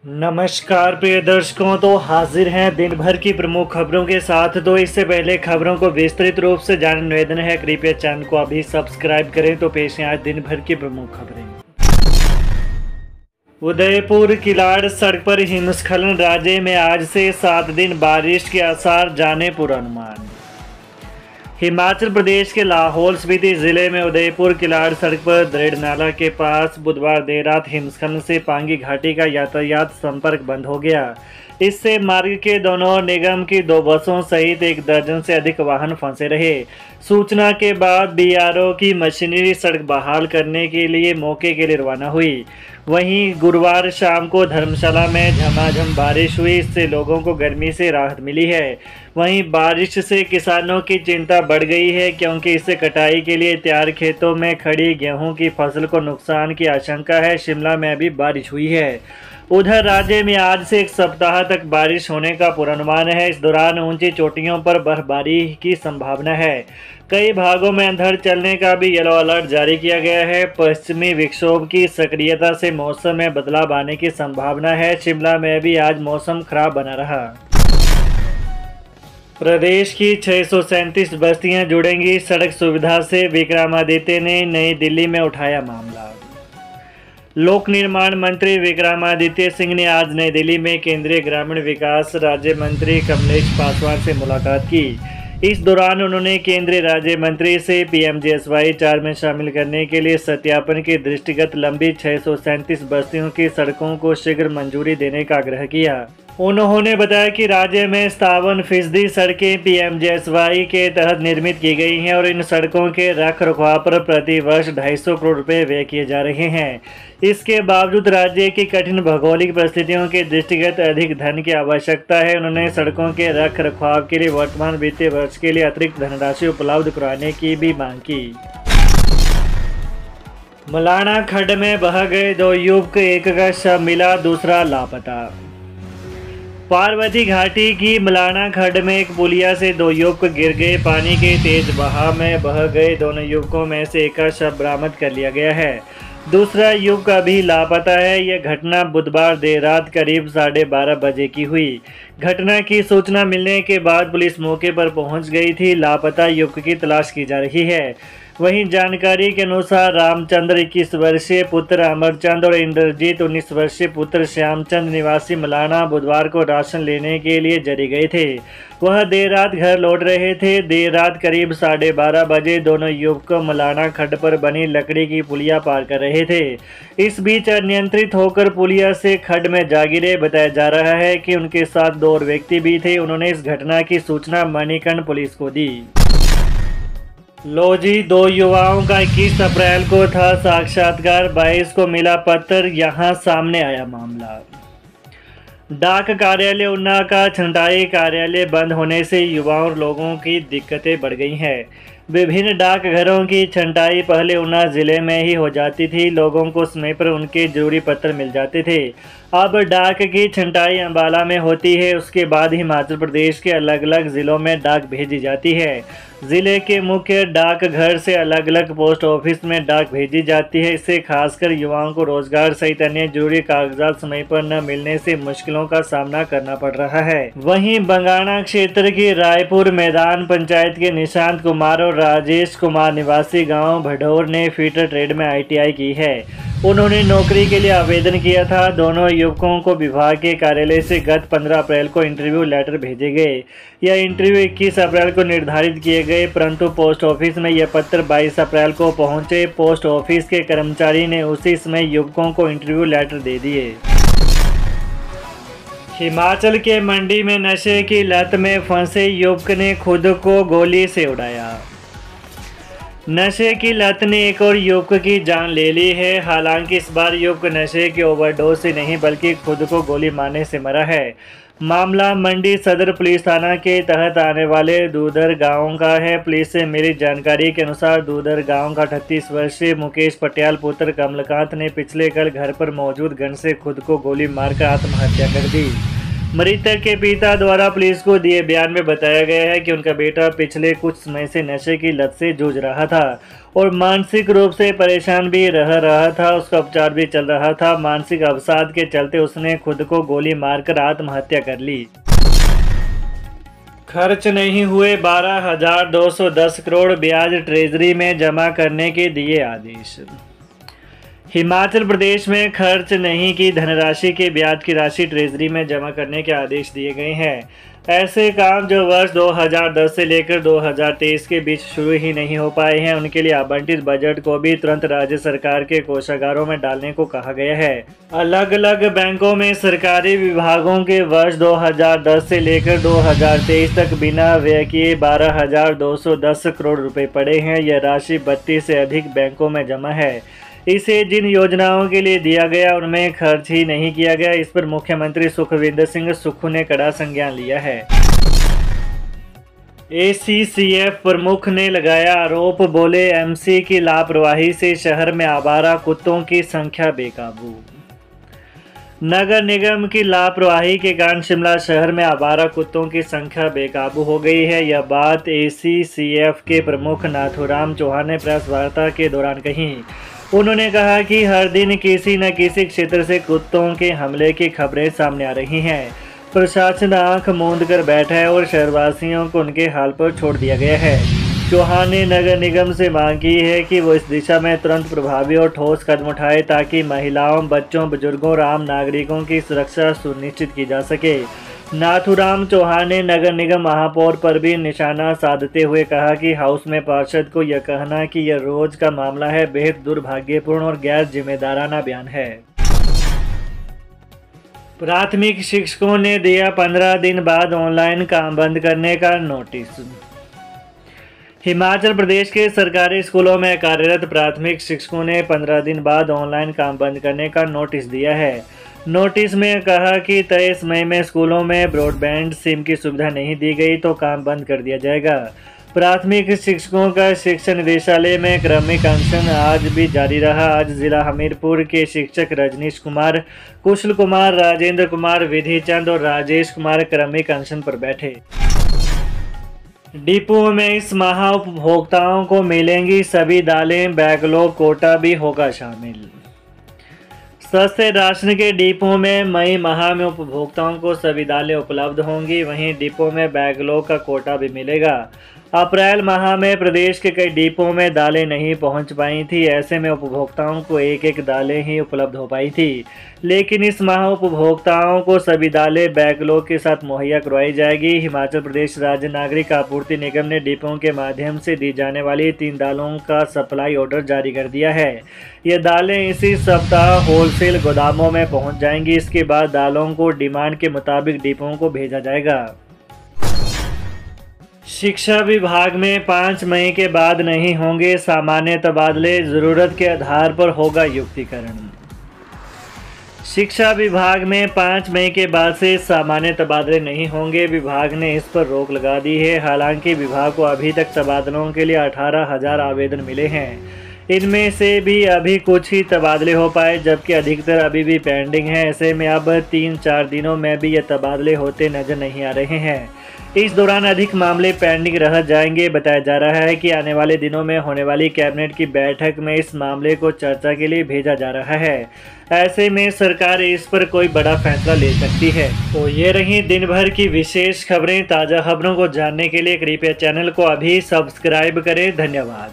नमस्कार प्रिय दर्शकों, तो हाजिर हैं दिन भर की प्रमुख खबरों के साथ। तो इससे पहले खबरों को विस्तृत रूप से जानने निवेदन है, कृपया चैनल को अभी सब्सक्राइब करें। तो पेश है आज दिन भर की प्रमुख खबरें। उदयपुर किलाड़ सड़क पर हिमस्खलन, राज्य में आज से 7 दिन बारिश के आसार, जाने पूर्वानुमान। हिमाचल प्रदेश के लाहौल स्पीति जिले में उदयपुर किलाड़ सड़क पर दरेड़ नाला के पास बुधवार देर रात हिमस्खलन से पांगी घाटी का यातायात संपर्क बंद हो गया। इससे मार्ग के दोनों ओर निगम की 2 बसों सहित 1 दर्जन से अधिक वाहन फंसे रहे। सूचना के बाद बीआरओ की मशीनरी सड़क बहाल करने के लिए मौके के लिए रवाना हुई। वहीं गुरुवार शाम को धर्मशाला में झमाझम बारिश हुई, इससे लोगों को गर्मी से राहत मिली है। वहीं बारिश से किसानों की चिंता बढ़ गई है, क्योंकि इससे कटाई के लिए तैयार खेतों में खड़ी गेहूं की फसल को नुकसान की आशंका है। शिमला में भी बारिश हुई है। उधर राज्य में आज से 1 सप्ताह तक बारिश होने का पूर्वानुमान है। इस दौरान ऊंची चोटियों पर बर्फबारी की संभावना है। कई भागों में अंधड़ चलने का भी येलो अलर्ट जारी किया गया है। पश्चिमी विक्षोभ की सक्रियता से मौसम में बदलाव आने की संभावना है। शिमला में भी आज मौसम खराब बना रहा। प्रदेश की 637 बस्तियां जुड़ेंगी सड़क सुविधा से, विक्रमादित्य ने नई दिल्ली में उठाया मामला। लोक निर्माण मंत्री विक्रमादित्य सिंह ने आज नई दिल्ली में केंद्रीय ग्रामीण विकास राज्य मंत्री कमलेश पासवान से मुलाकात की। इस दौरान उन्होंने केंद्रीय राज्य मंत्री से पीएमजीएसवाई 4 में शामिल करने के लिए सत्यापन के दृष्टिगत लंबी 637 बस्तियों की सड़कों को शीघ्र मंजूरी देने का आग्रह किया। उन्होंने बताया कि राज्य में 57% सड़कें पीएमजीएसवाई के तहत निर्मित की गई हैं और इन सड़कों के रखरखाव पर प्रति वर्ष 250 करोड़ रुपए व्यय किए जा रहे हैं। इसके बावजूद राज्य की कठिन भौगोलिक परिस्थितियों के दृष्टिगत अधिक धन की आवश्यकता है। उन्होंने सड़कों के रखरखाव के लिए वर्तमान वित्तीय वर्ष के लिए अतिरिक्त धनराशि उपलब्ध कराने की भी मांग की। मलाना खड्ड में बह गए 2 युवक, एक का शव मिला, दूसरा लापता। पार्वती घाटी की मलाना खड्ड में एक पुलिया से 2 युवक गिर गए। पानी के तेज बहाव में बह गए दोनों युवकों में से एक का शव बरामद कर लिया गया है, दूसरा युवक अभी लापता है। यह घटना बुधवार देर रात करीब 12:30 बजे की हुई। घटना की सूचना मिलने के बाद पुलिस मौके पर पहुंच गई थी। लापता युवक की तलाश की जा रही है। वहीं जानकारी के अनुसार रामचंद्र 21 वर्षीय पुत्र अमरचंद और इंद्रजीत 19 वर्षीय पुत्र श्यामचंद निवासी मलाना बुधवार को राशन लेने के लिए जरी गए थे। वह देर रात घर लौट रहे थे। देर रात करीब 12:30 बजे दोनों युवक मलाना खड्ड पर बनी लकड़ी की पुलिया पार कर रहे थे। इस बीच अनियंत्रित होकर पुलिया से खड्ड में जा गिरे। बताया जा रहा है कि उनके साथ 2 और व्यक्ति भी थे। उन्होंने इस घटना की सूचना मणिकर्ण पुलिस को दी। लो जी, 2 युवाओं का 21 अप्रैल को था साक्षात्कार, 22 को मिला पत्र, यहाँ सामने आया मामला। डाक कार्यालय ऊना का छंटाई कार्यालय बंद होने से युवाओं और लोगों की दिक्कतें बढ़ गई हैं। विभिन्न डाकघरों की छंटाई पहले ऊना जिले में ही हो जाती थी। लोगों को समय पर उनके जरूरी पत्र मिल जाते थे। अब डाक की छंटाई अंबाला में होती है, उसके बाद हिमाचल प्रदेश के अलग अलग ज़िलों में डाक भेजी जाती है। ज़िले के मुख्य डाकघर से अलग अलग पोस्ट ऑफिस में डाक भेजी जाती है। इससे खासकर युवाओं को रोजगार सहित अन्य जरूरी कागजात समय पर न मिलने से मुश्किलों का सामना करना पड़ रहा है। वहीं बंगाणा क्षेत्र की रायपुर मैदान पंचायत के निशांत कुमार और राजेश कुमार निवासी गांव भडौर ने फीटर ट्रेड में ITI की है। उन्होंने नौकरी के लिए आवेदन किया था। दोनों युवकों को विभाग के कार्यालय से गत 15 अप्रैल को इंटरव्यू लेटर भेजे गए। यह इंटरव्यू 21 अप्रैल को निर्धारित किए गए, परंतु पोस्ट ऑफिस में यह पत्र 22 अप्रैल को पहुंचे। पोस्ट ऑफिस के कर्मचारी ने उसी समय युवकों को इंटरव्यू लेटर दे दिए। हिमाचल के मंडी में नशे की लत में फंसे युवक ने खुद को गोली से उड़ाया। नशे की लत ने एक और युवक की जान ले ली है। हालांकि इस बार युवक नशे की ओवरडोज से नहीं बल्कि खुद को गोली मारने से मरा है। मामला मंडी सदर पुलिस थाना के तहत आने वाले दूधर गांव का है। पुलिस से मिली जानकारी के अनुसार दूधर गांव का 38 वर्षीय मुकेश पटियाल पुत्र कमलकांत ने पिछले कल घर पर मौजूद गन से खुद को गोली मारकर आत्महत्या कर दी। मृतक के पिता द्वारा पुलिस को दिए बयान में बताया गया है कि उनका बेटा पिछले कुछ समय से नशे की लत से जूझ रहा था और मानसिक रूप से परेशान भी रहा था। उसका उपचार भी चल रहा था। मानसिक अवसाद के चलते उसने खुद को गोली मारकर आत्महत्या कर ली। खर्च नहीं हुए 12,210 करोड़ ब्याज ट्रेजरी में जमा करने के दिए आदेश। हिमाचल प्रदेश में खर्च नहीं की धनराशि के ब्याज की राशि ट्रेजरी में जमा करने के आदेश दिए गए हैं। ऐसे काम जो वर्ष 2010 से लेकर 2023 के बीच शुरू ही नहीं हो पाए हैं, उनके लिए आवंटित बजट को भी तुरंत राज्य सरकार के कोषागारों में डालने को कहा गया है। अलग अलग बैंकों में सरकारी विभागों के वर्ष 2010 से लेकर 2023 तक बिना व्यय किए 12,210 करोड़ रुपए पड़े हैं। यह राशि 32 से अधिक बैंकों में जमा है। इसे जिन योजनाओं के लिए दिया गया उनमें खर्च ही नहीं किया गया। इस पर मुख्यमंत्री सुखविंदर सिंह सुक्खू ने कड़ा संज्ञान लिया है। ACCF प्रमुख ने लगाया आरोप, बोले MC की लापरवाही से शहर में आवारा कुत्तों की संख्या बेकाबू। नगर निगम की लापरवाही के कारण शिमला शहर में आवारा कुत्तों की संख्या बेकाबू हो गई है। यह बात ACCF के प्रमुख नाथूराम चौहान ने प्रेस वार्ता के दौरान कही। उन्होंने कहा कि हर दिन किसी न किसी क्षेत्र से कुत्तों के हमले की खबरें सामने आ रही हैं। प्रशासन आंख मूंद कर बैठा है और शहरवासियों को उनके हाल पर छोड़ दिया गया है। चौहान ने नगर निगम से मांग की है कि वो इस दिशा में तुरंत प्रभावी और ठोस कदम उठाए ताकि महिलाओं, बच्चों, बुजुर्गों और आम नागरिकों की सुरक्षा सुनिश्चित की जा सके। नाथूराम चौहान ने नगर निगम महापौर पर भी निशाना साधते हुए कहा कि हाउस में पार्षद को यह कहना कि यह रोज का मामला है बेहद दुर्भाग्यपूर्ण और गैर जिम्मेदाराना बयान है। प्राथमिक शिक्षकों ने दिया 15 दिन बाद ऑनलाइन काम बंद करने का नोटिस। हिमाचल प्रदेश के सरकारी स्कूलों में कार्यरत प्राथमिक शिक्षकों ने 15 दिन बाद ऑनलाइन काम बंद करने का नोटिस दिया है। नोटिस में कहा कि 23 मई में स्कूलों में ब्रॉडबैंड सिम की सुविधा नहीं दी गई तो काम बंद कर दिया जाएगा। प्राथमिक शिक्षकों का शिक्षा निदेशालय में क्रमिक अनशन आज भी जारी रहा। आज जिला हमीरपुर के शिक्षक रजनीश कुमार, कुशल कुमार, राजेंद्र कुमार, विधि चंद और राजेश कुमार क्रमिक अनशन पर बैठे। डिपो में इस माह उपभोक्ताओं को मिलेंगी सभी दालें, बैकलॉग कोटा भी होगा शामिल। सस्ते राशन के डिपो में मई माह में उपभोक्ताओं को सभी दालें उपलब्ध होंगी। वहीं डिपो में बैकलॉग का कोटा भी मिलेगा। अप्रैल माह में प्रदेश के कई डिपो में दालें नहीं पहुंच पाई थी। ऐसे में उपभोक्ताओं को एक दालें ही उपलब्ध हो पाई थी, लेकिन इस माह उपभोक्ताओं को सभी दालें बैकलॉग के साथ मुहैया करवाई जाएगी। हिमाचल प्रदेश राज्य नागरिक आपूर्ति निगम ने डिपों के माध्यम से दी जाने वाली 3 दालों का सप्लाई ऑर्डर जारी कर दिया है। ये दालें इसी सप्ताह होलसेल गोदामों में पहुंच जाएंगी। इसके बाद दालों को डिमांड के मुताबिक डिपों को भेजा जाएगा। शिक्षा विभाग में 5 मई के बाद नहीं होंगे सामान्य तबादले, जरूरत के आधार पर होगा युक्तिकरण। शिक्षा विभाग में 5 मई के बाद से सामान्य तबादले नहीं होंगे। विभाग ने इस पर रोक लगा दी है। हालांकि विभाग को अभी तक तबादलों के लिए 18,000 आवेदन मिले हैं। इनमें से भी अभी कुछ ही तबादले हो पाए, जबकि अधिकतर अभी भी पेंडिंग है। ऐसे में अब 3-4 दिनों में भी ये तबादले होते नजर नहीं आ रहे हैं। इस दौरान अधिक मामले पेंडिंग रह जाएंगे। बताया जा रहा है कि आने वाले दिनों में होने वाली कैबिनेट की बैठक में इस मामले को चर्चा के लिए भेजा जा रहा है। ऐसे में सरकार इस पर कोई बड़ा फैसला ले सकती है। तो ये रही दिन भर की विशेष खबरें। ताज़ा खबरों को जानने के लिए कृपया चैनल को अभी सब्सक्राइब करें। धन्यवाद।